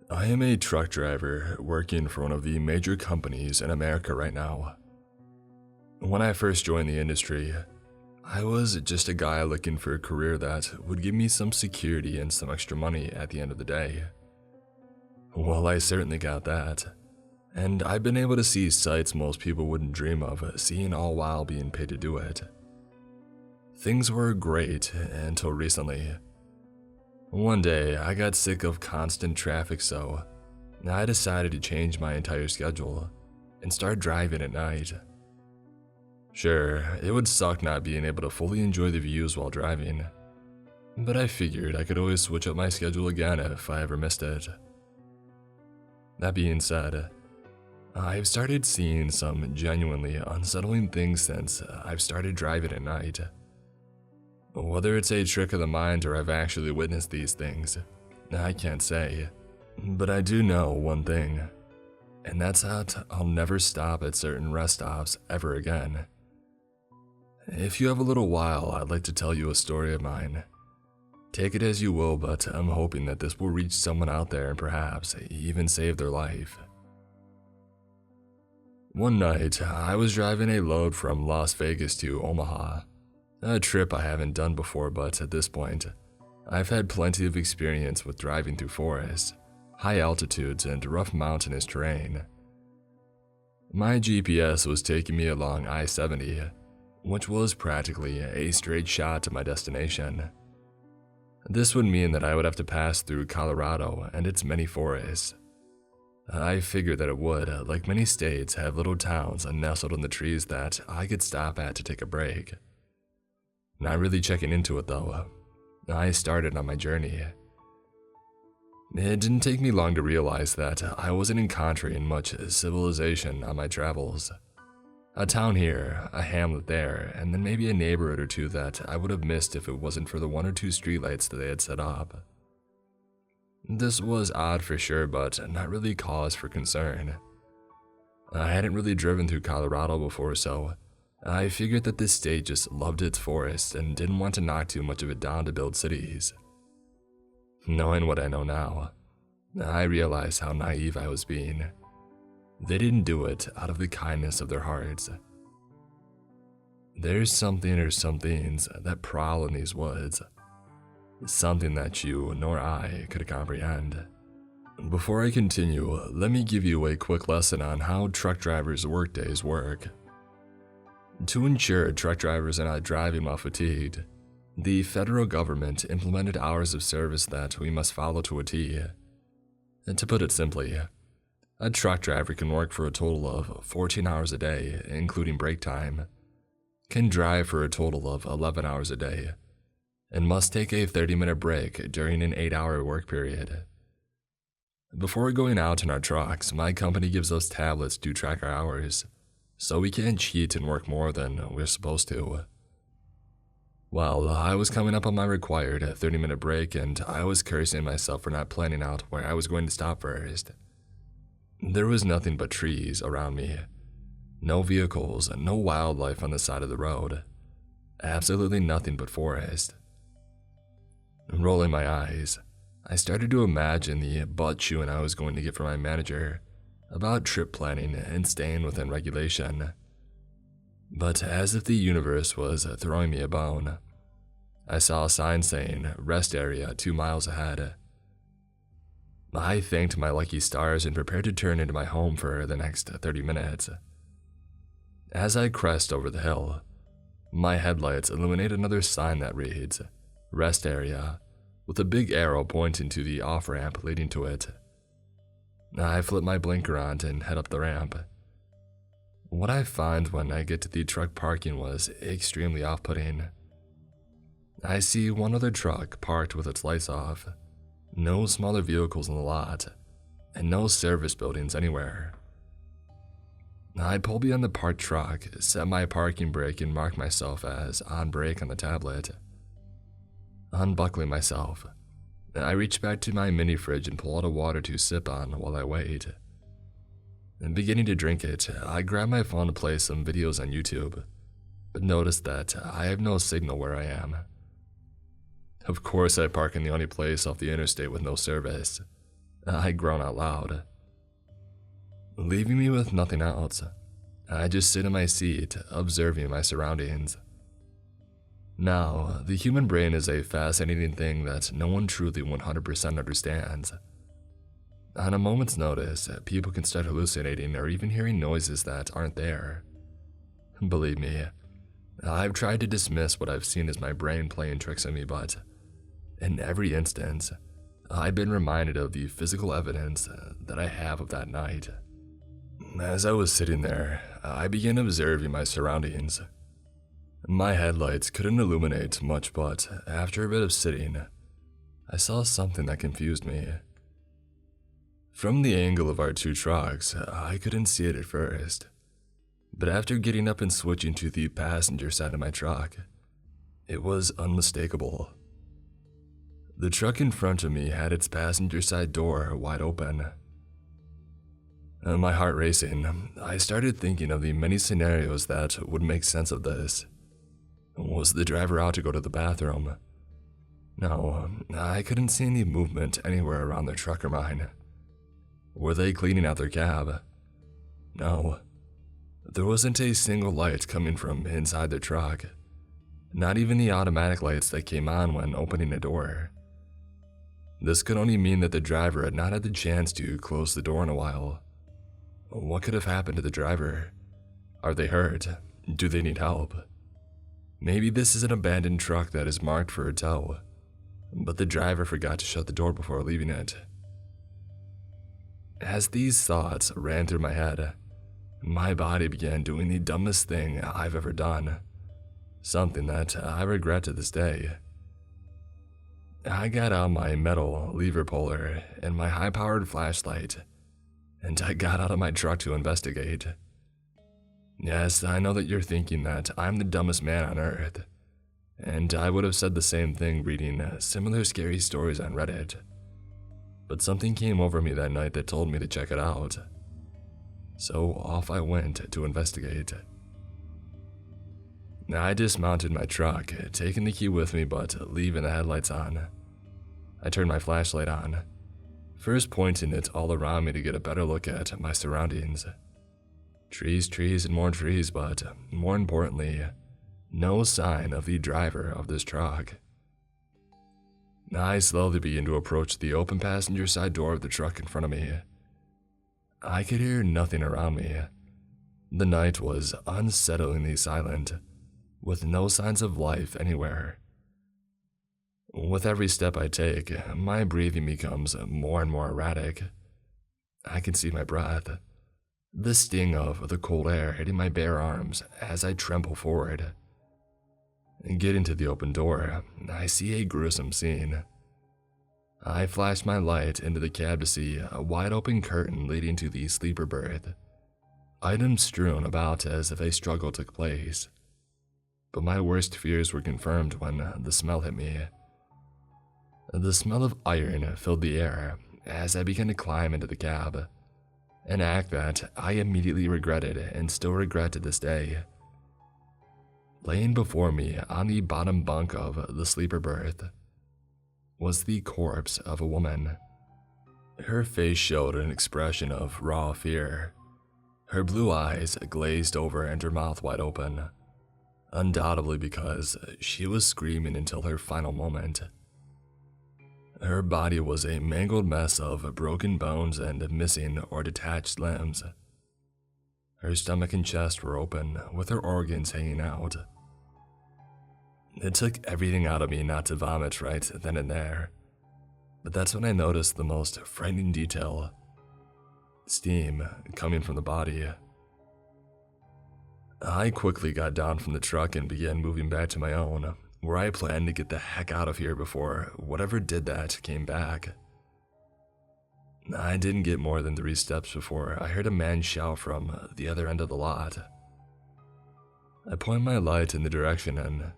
I am a truck driver working for one of the major companies in America right now. When I first joined the industry, I was just a guy looking for a career that would give me some security and some extra money at the end of the day. Well, I certainly got that, and I've been able to see sights most people wouldn't dream of seeing, all while being paid to do it. Things were great until recently. One day, I got sick of constant traffic, so I decided to change my entire schedule and start driving at night. Sure, it would suck not being able to fully enjoy the views while driving, but I figured I could always switch up my schedule again if I ever missed it. That being said, I've started seeing some genuinely unsettling things since I've started driving at night. Whether it's a trick of the mind or I've actually witnessed these things, I can't say, but I do know one thing, and that's that I'll never stop at certain rest stops ever again. If you have a little while, I'd like to tell you a story of mine. Take it as you will, but I'm hoping that this will reach someone out there and perhaps even save their life. One night, I was driving a load from Las Vegas to Omaha. A trip I haven't done before, but at this point, I've had plenty of experience with driving through forests, high altitudes, and rough mountainous terrain. My GPS was taking me along I-70, which was practically a straight shot to my destination. This would mean that I would have to pass through Colorado and its many forests. I figured that it would, like many states, have little towns nestled in the trees that I could stop at to take a break. Not really checking into it though, I started on my journey. It didn't take me long to realize that I wasn't encountering much civilization on my travels. A town here, a hamlet there, and then maybe a neighborhood or two that I would have missed if it wasn't for the 1 or 2 streetlights that they had set up. This was odd for sure, but not really cause for concern. I hadn't really driven through Colorado before, so I figured that this state just loved its forests and didn't want to knock too much of it down to build cities. Knowing what I know now, I realized how naive I was being. They didn't do it out of the kindness of their hearts. There's something or some things that prowl in these woods, something that you nor I could comprehend. Before I continue, let me give you a quick lesson on how truck drivers' workdays work. To ensure truck drivers are not driving while fatigued, the federal government implemented hours of service that we must follow to a T. And to put it simply, a truck driver can work for a total of 14 hours a day, including break time, can drive for a total of 11 hours a day, and must take a 30-minute break during an 8-hour work period. Before going out in our trucks, my company gives us tablets to track our hours, so we can't cheat and work more than we're supposed to. Well, I was coming up on my required 30-minute break, and I was cursing myself for not planning out where I was going to stop first. There was nothing but trees around me. No vehicles, no wildlife on the side of the road. Absolutely nothing but forest. Rolling my eyes, I started to imagine the butt chewing I was going to get from my manager about trip planning and staying within regulation. But as if the universe was throwing me a bone, I saw a sign saying rest area 2 miles ahead. I thanked my lucky stars and prepared to turn into my home for the next 30 minutes. As I crest over the hill, my headlights illuminate another sign that reads rest area, with a big arrow pointing to the off-ramp leading to it. I flip my blinker on and head up the ramp. What I find when I get to the truck parking was extremely off-putting. I see one other truck parked with its lights off, no smaller vehicles in the lot, and no service buildings anywhere. I pull behind the parked truck, set my parking brake, and mark myself as on brake on the tablet. Unbuckling myself, I reach back to my mini fridge and pull out a water to sip on while I wait. And beginning to drink it, I grab my phone to play some videos on YouTube, but notice that I have no signal where I am. Of course, I park in the only place off the interstate with no service, I groan out loud. Leaving me with nothing else, I just sit in my seat, observing my surroundings. Now, the human brain is a fascinating thing that no one truly 100% understands. On a moment's notice, people can start hallucinating or even hearing noises that aren't there. Believe me, I've tried to dismiss what I've seen as my brain playing tricks on me, but in every instance, I've been reminded of the physical evidence that I have of that night. As I was sitting there, I began observing my surroundings. My headlights couldn't illuminate much, but after a bit of sitting, I saw something that confused me. From the angle of our two trucks, I couldn't see it at first, but after getting up and switching to the passenger side of my truck, it was unmistakable. The truck in front of me had its passenger side door wide open. My heart racing, I started thinking of the many scenarios that would make sense of this. Was the driver out to go to the bathroom? No, I couldn't see any movement anywhere around their truck or mine. Were they cleaning out their cab? No. There wasn't a single light coming from inside the truck. Not even the automatic lights that came on when opening a door. This could only mean that the driver had not had the chance to close the door in a while. What could have happened to the driver? Are they hurt? Do they need help? Maybe this is an abandoned truck that is marked for a tow, but the driver forgot to shut the door before leaving it. As these thoughts ran through my head, my body began doing the dumbest thing I've ever done. Something that I regret to this day. I got out my metal lever puller and my high-powered flashlight, and I got out of my truck to investigate. Yes, I know that you're thinking that I'm the dumbest man on earth, and I would have said the same thing reading similar scary stories on Reddit. But something came over me that night that told me to check it out. So off I went to investigate. I dismounted my truck, taking the key with me but leaving the headlights on. I turned my flashlight on, first pointing it all around me to get a better look at my surroundings. Trees, and more trees, but more importantly, no sign of the driver of this truck. I slowly began to approach the open passenger side door of the truck in front of me. I could hear nothing around me. The night was unsettlingly silent, with no signs of life anywhere. With every step I take, my breathing becomes more and more erratic. I can see my breath, the sting of the cold air hitting my bare arms as I tremble forward. Getting to the open door, I see a gruesome scene. I flash my light into the cab to see a wide open curtain leading to the sleeper berth. Items strewn about as if a struggle took place. But my worst fears were confirmed when the smell hit me. The smell of iron filled the air as I began to climb into the cab, an act that I immediately regretted and still regret to this day. Laying before me on the bottom bunk of the sleeper berth was the corpse of a woman. Her face showed an expression of raw fear. Her blue eyes glazed over and her mouth wide open, undoubtedly because she was screaming until her final moment. Her body was a mangled mess of broken bones and missing or detached limbs. Her stomach and chest were open, with her organs hanging out. It took everything out of me not to vomit right then and there, but that's when I noticed the most frightening detail: steam coming from the body. I quickly got down from the truck and began moving back to my own, where I planned to get the heck out of here before whatever did that came back. I didn't get more than 3 steps before I heard a man shout from the other end of the lot. I point my light in the direction and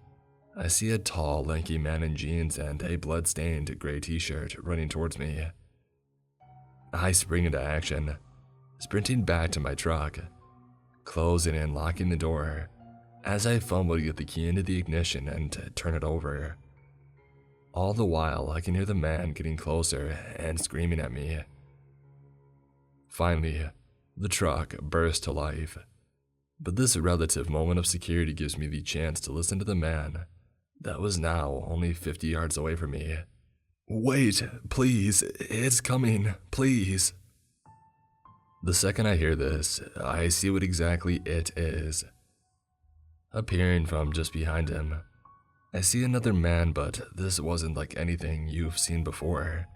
I see a tall, lanky man in jeans and a blood-stained gray t-shirt running towards me. I spring into action, sprinting back to my truck, closing and locking the door as I fumble to get the key into the ignition and turn it over. All the while, I can hear the man getting closer and screaming at me Finally, the truck burst to life. But this relative moment of security gives me the chance to listen to the man that was now only 50 yards away from me. "Wait, please, it's coming, please." The second I hear this, I see what exactly it is. Appearing from just behind him, I see another man, but this wasn't like anything you've seen before.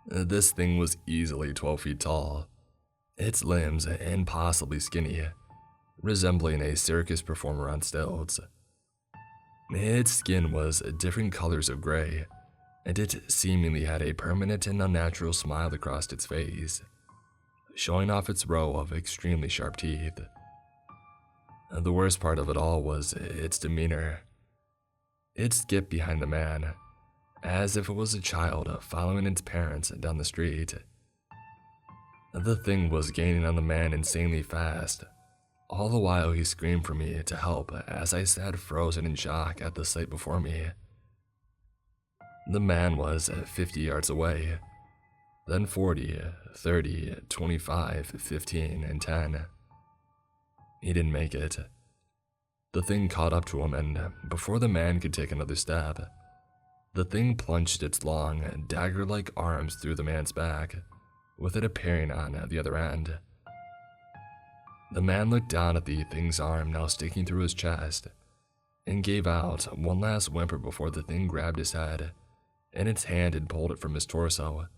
This thing was easily 12 feet tall, its limbs impossibly skinny, resembling a circus performer on stilts. Its skin was different colors of gray, and it seemingly had a permanent and unnatural smile across its face, showing off its row of extremely sharp teeth. The worst part of it all was its demeanor. It skipped behind the man, as if it was a child following its parents down the street. The thing was gaining on the man insanely fast. All the while he screamed for me to help as I sat frozen in shock at the sight before me. The man was 50 yards away, then 40, 30, 25, 15, and 10. He didn't make it. The thing caught up to him, and before the man could take another step, the thing plunged its long, dagger-like arms through the man's back, with it appearing on the other end. The man looked down at the thing's arm now sticking through his chest, and gave out one last whimper before the thing grabbed his head in its hand and pulled it from his torso,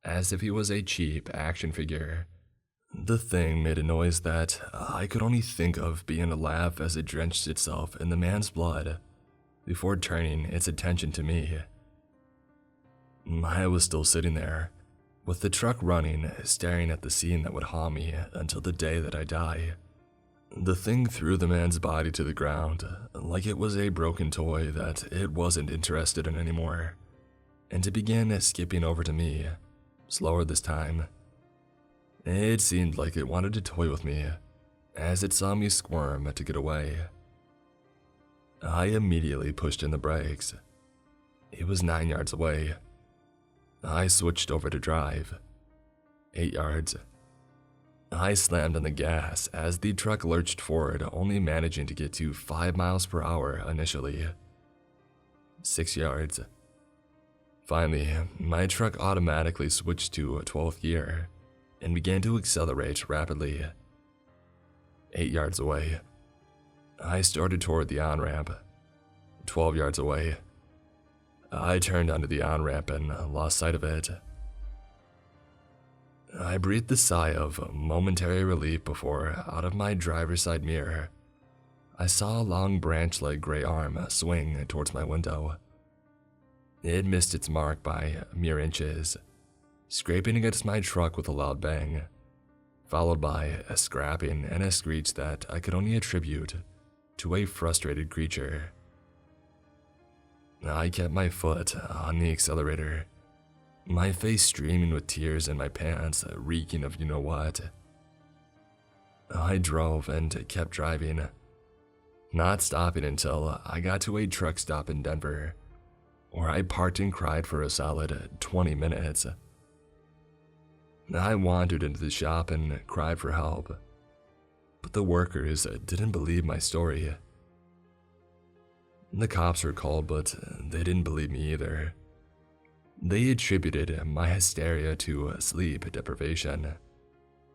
as if he was a cheap action figure. The thing made a noise that I could only think of being a laugh as it drenched itself in the man's blood, before turning its attention to me. I was still sitting there, with the truck running, staring at the scene that would haunt me until the day that I die. The thing threw the man's body to the ground, like it was a broken toy that it wasn't interested in anymore, and it began skipping over to me, slower this time. It seemed like it wanted to toy with me, as it saw me squirm to get away. I immediately pushed in the brakes. It was 9 yards away. I switched over to drive. 8 yards. I slammed on the gas as the truck lurched forward, only managing to get to 5 miles per hour initially. 6 yards. Finally, my truck automatically switched to 12th gear and began to accelerate rapidly. 8 yards away. I started toward the on-ramp. 12 yards away. I turned onto the on-ramp and lost sight of it. I breathed a sigh of momentary relief before, out of my driver's side mirror, I saw a long branch-like gray arm swing towards my window. It missed its mark by mere inches, scraping against my truck with a loud bang, followed by a scrapping and a screech that I could only attribute to a frustrated creature. I kept my foot on the accelerator, my face streaming with tears and my pants reeking of you-know-what. I drove and kept driving, not stopping until I got to a truck stop in Denver, where I parked and cried for a solid 20 minutes. I wandered into the shop and cried for help, but the workers didn't believe my story. The cops were called, but they didn't believe me either. They attributed my hysteria to sleep deprivation,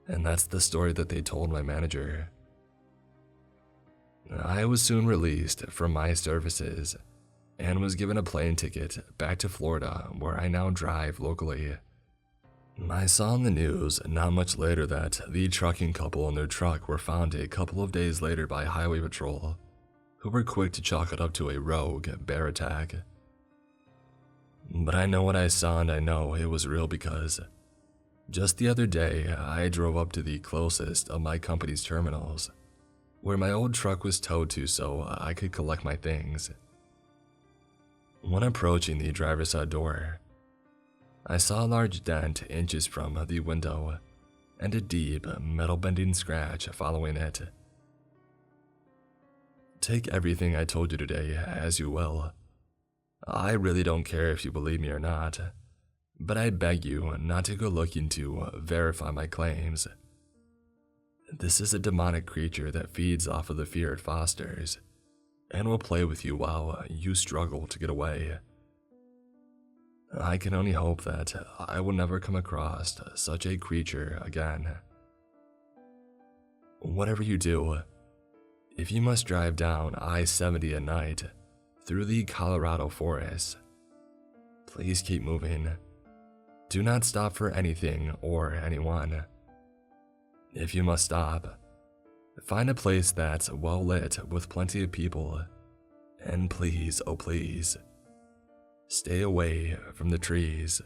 and that's the story that they told my manager. I was soon released from my services and was given a plane ticket back to Florida, where I now drive locally. I saw on the news not much later that the trucking couple and their truck were found a couple of days later by Highway Patrol, who were quick to chalk it up to a rogue bear attack. But I know what I saw, and I know it was real because just the other day I drove up to the closest of my company's terminals, where my old truck was towed to so I could collect my things. When approaching the driver's side door, I saw a large dent inches from the window and a deep metal-bending scratch following it. Take everything I told you today as you will. I really don't care if you believe me or not, but I beg you not to go looking to verify my claims. This is a demonic creature that feeds off of the fear it fosters, and will play with you while you struggle to get away. I can only hope that I will never come across such a creature again. Whatever you do, if you must drive down I-70 at night through the Colorado forest, please keep moving. Do not stop for anything or anyone. If you must stop, find a place that's well lit with plenty of people, and please, oh please, stay away from the trees.